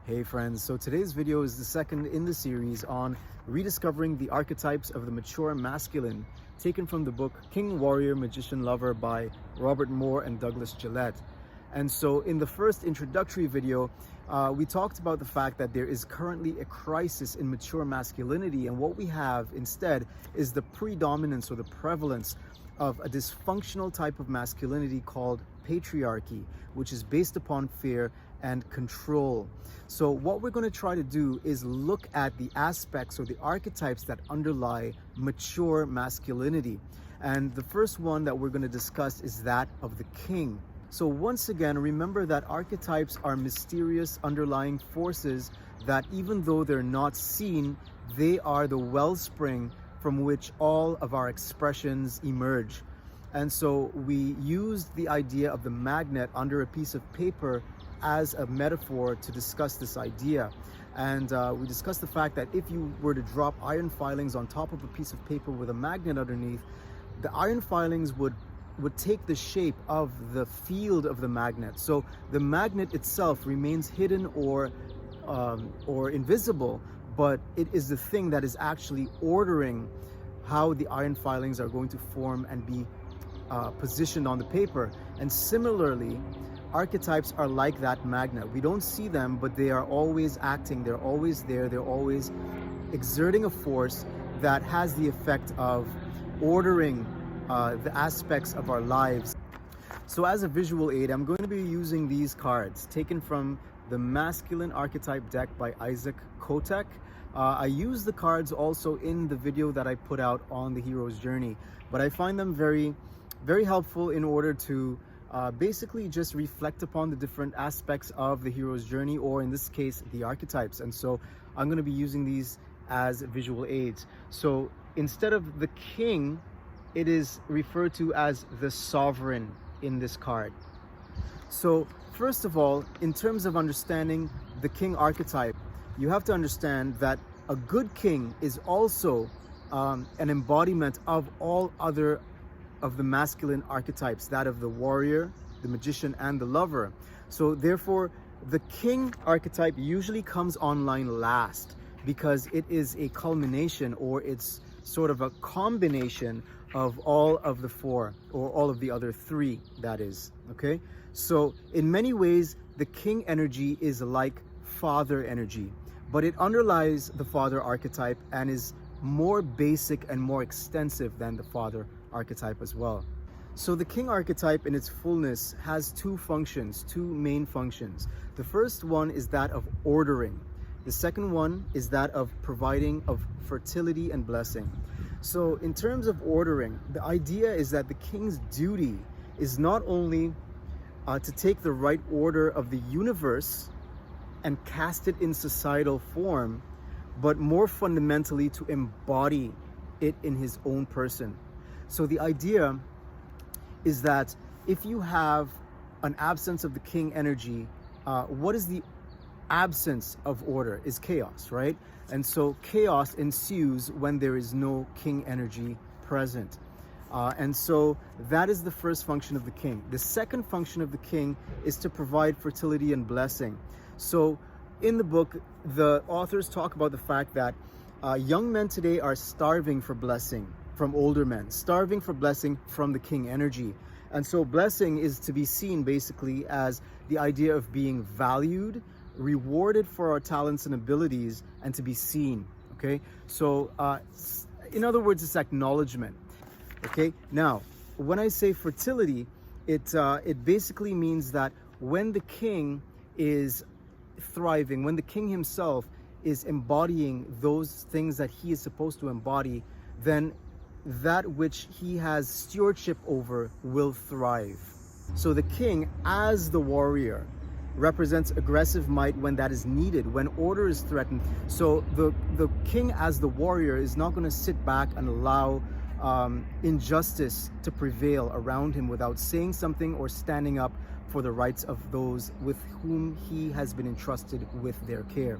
Hey friends, so today's video is the second in the series on rediscovering the archetypes of the mature masculine, taken from the book King, Warrior, Magician, Lover by Robert Moore and Douglas Gillette. And so in the first introductory video, we talked about the fact that there is currently a crisis in mature masculinity, and what we have instead is the predominance or the prevalence of a dysfunctional type of masculinity called patriarchy, which is based upon fear and control. So what we're going to try to do is look at the aspects or the archetypes that underlie mature masculinity. And the first one that we're going to discuss is that of the king. So once again, remember that archetypes are mysterious underlying forces that, even though they're not seen, they are the wellspring from which all of our expressions emerge. And so we used the idea of the magnet under a piece of paper as a metaphor to discuss this idea. And we discussed the fact that if you were to drop iron filings on top of a piece of paper with a magnet underneath, the iron filings would take the shape of the field of the magnet. So the magnet itself remains hidden or invisible, but it is the thing that is actually ordering how the iron filings are going to form and be positioned on the paper. And similarly, archetypes are like that magnet. We don't see them, but they are always acting, they're always there, they're always exerting a force that has the effect of ordering the aspects of our lives. So as a visual aid, I'm going to be using these cards taken from the Masculine Archetype Deck by Isaac Cotec. I use the cards also in the video that I put out on the hero's journey, but I find them very, very helpful in order to basically just reflect upon the different aspects of the hero's journey, or in this case, the archetypes. And so I'm going to be using these as visual aids. So instead of the king, it is referred to as the sovereign in this card. So first of all, in terms of understanding the king archetype, you have to understand that a good king is also an embodiment of all other of the masculine archetypes, that of the warrior, the magician, and the lover. So therefore, the king archetype usually comes online last because it is a culmination, or it's sort of a combination of all of the four, or all of the other three, that is, okay? So in many ways, the king energy is like father energy, but it underlies the father archetype and is more basic and more extensive than the father archetype as well. So the king archetype in its fullness has two main functions. The first one is that of ordering. The second one is that of providing of fertility and blessing. So in terms of ordering, the idea is that the king's duty is not only to take the right order of the universe and cast it in societal form, but more fundamentally to embody it in his own person. So the idea is that if you have an absence of the king energy, what is the absence of order? Is chaos, right? And so chaos ensues when there is no king energy present. And so that is the first function of the king. The second function of the king is to provide fertility and blessing. So in the book, the authors talk about the fact that young men today are starving for blessing from older men, starving for blessing from the king energy. And so blessing is to be seen basically as the idea of being valued, rewarded for our talents and abilities, and to be seen, okay? So in other words, it's acknowledgement, okay? Now, when I say fertility, it basically means that when the king is thriving, when the king himself is embodying those things that he is supposed to embody, then that which he has stewardship over will thrive. So the king as the warrior represents aggressive might when that is needed, when order is threatened. So the king as the warrior is not going to sit back and allow injustice to prevail around him without saying something or standing up for the rights of those with whom he has been entrusted with their care.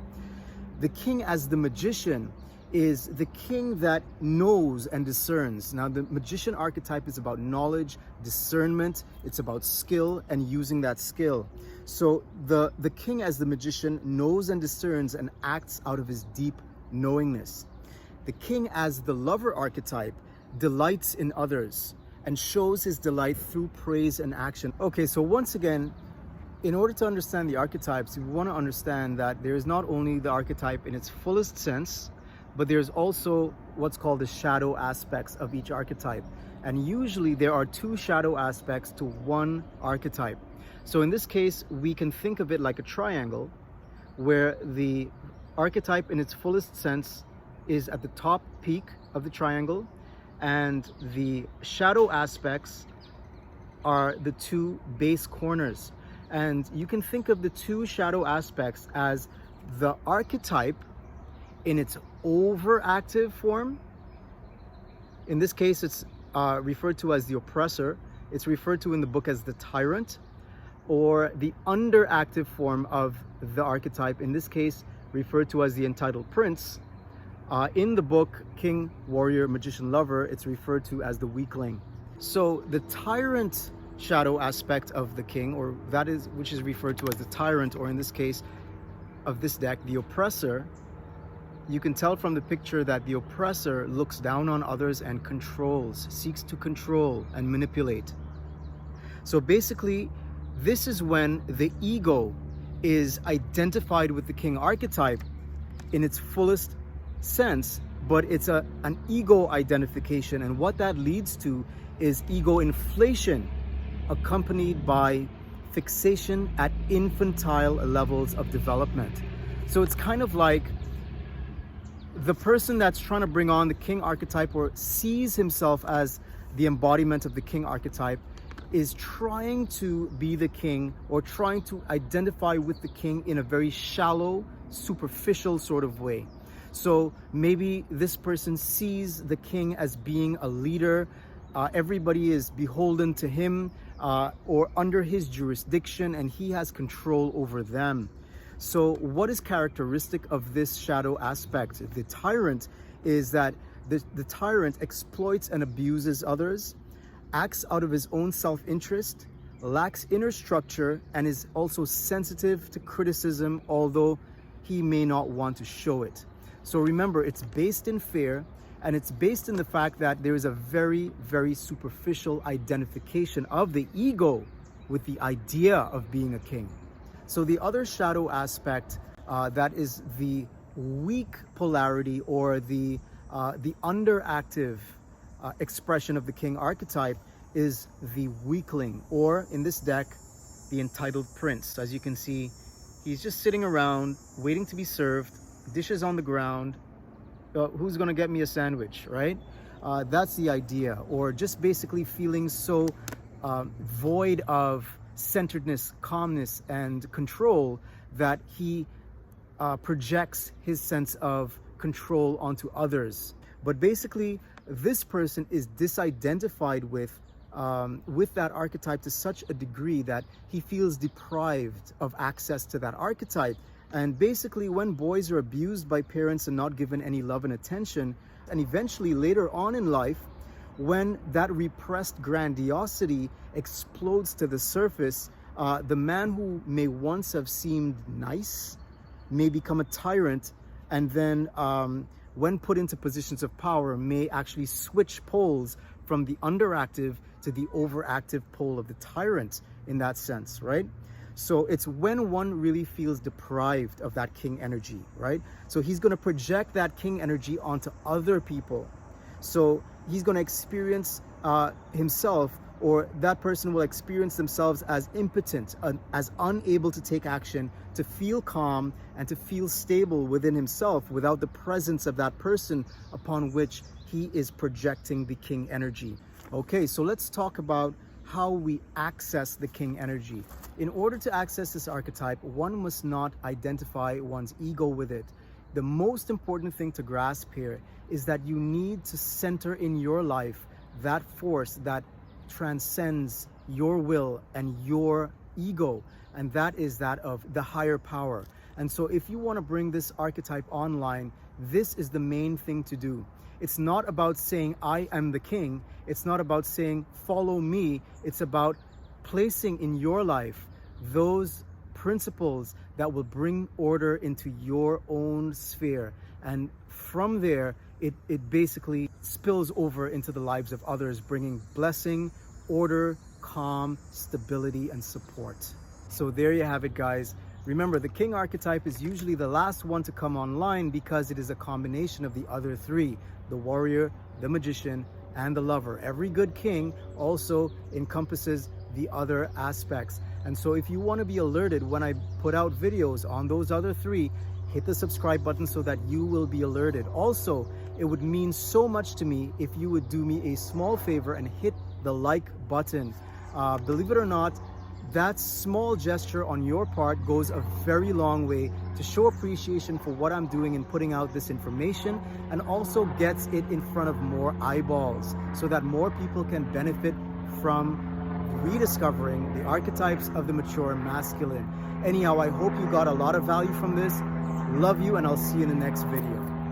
The king as the magician is the king that knows and discerns. Now, the magician archetype is about knowledge, discernment, it's about skill and using that skill. So the king as the magician knows and discerns and acts out of his deep knowingness. The king as the lover archetype delights in others and shows his delight through praise and action. Okay, so once again, in order to understand the archetypes, we want to understand that there is not only the archetype in its fullest sense, but there's also what's called the shadow aspects of each archetype. And usually there are two shadow aspects to one archetype. So in this case, we can think of it like a triangle, where the archetype in its fullest sense is at the top peak of the triangle, and the shadow aspects are the two base corners. And you can think of the two shadow aspects as the archetype in its overactive form. In this case, it's referred to as the oppressor. It's referred to in the book as the tyrant, or the underactive form of the archetype, in this case referred to as the entitled prince. In the book King, Warrior, Magician, Lover, it's referred to as the weakling. So the tyrant shadow aspect of the king, or that is which is referred to as the tyrant, or in this case of this deck, the oppressor, you can tell from the picture that the oppressor looks down on others and controls, seeks to control and manipulate. So basically, this is when the ego is identified with the king archetype in its fullest sense, but it's an ego identification, and what that leads to is ego inflation, accompanied by fixation at infantile levels of development. So it's kind of like the person that's trying to bring on the king archetype, or sees himself as the embodiment of the king archetype, is trying to be the king, or trying to identify with the king in a very shallow, superficial sort of way. So maybe this person sees the king as being a leader. Everybody is beholden to him or under his jurisdiction, and he has control over them. So what is characteristic of this shadow aspect, the tyrant, is that the tyrant exploits and abuses others, acts out of his own self-interest, lacks inner structure, and is also sensitive to criticism, although he may not want to show it. So remember, it's based in fear, and it's based in the fact that there is a very, very superficial identification of the ego with the idea of being a king. So the other shadow aspect, that is the weak polarity, or the underactive expression of the king archetype, is the weakling, or in this deck, the entitled prince. As you can see, he's just sitting around waiting to be served, dishes on the ground. Who's gonna get me a sandwich, right? That's the idea. Or just basically feeling so void of centeredness, calmness, and control that he projects his sense of control onto others. But basically, this person is disidentified with that archetype to such a degree that he feels deprived of access to that archetype. And basically, when boys are abused by parents and not given any love and attention, and eventually later on in life, when that repressed grandiosity explodes to the surface, the man who may once have seemed nice may become a tyrant, and then when put into positions of power, may actually switch poles from the underactive to the overactive pole of the tyrant, in that sense, right? So it's when one really feels deprived of that king energy, right? So he's going to project that king energy onto other people. So he's going to experience himself, or that person will experience themselves as impotent, as unable to take action, to feel calm and to feel stable within himself without the presence of that person upon which he is projecting the king energy. Okay, so let's talk about how we access the king energy. In order to access this archetype, one must not identify one's ego with it. The most important thing to grasp here is that you need to center in your life that force that transcends your will and your ego, and that is that of the higher power. And so if you want to bring this archetype online, this is the main thing to do. It's not about saying, I am the king. It's not about saying, follow me. It's about placing in your life those principles that will bring order into your own sphere. And from there, it basically spills over into the lives of others, bringing blessing, order, calm, stability, and support. So there you have it, guys. Remember, the king archetype is usually the last one to come online because it is a combination of the other three: the warrior, the magician, and the lover. Every good king also encompasses the other aspects. And so if you want to be alerted when I put out videos on those other three, hit the subscribe button so that you will be alerted. Also, it would mean so much to me if you would do me a small favor and hit the like button. Believe it or not, that small gesture on your part goes a very long way to show appreciation for what I'm doing in putting out this information, and also gets it in front of more eyeballs so that more people can benefit from rediscovering the archetypes of the mature masculine. Anyhow, I hope you got a lot of value from this. Love you, and I'll see you in the next video.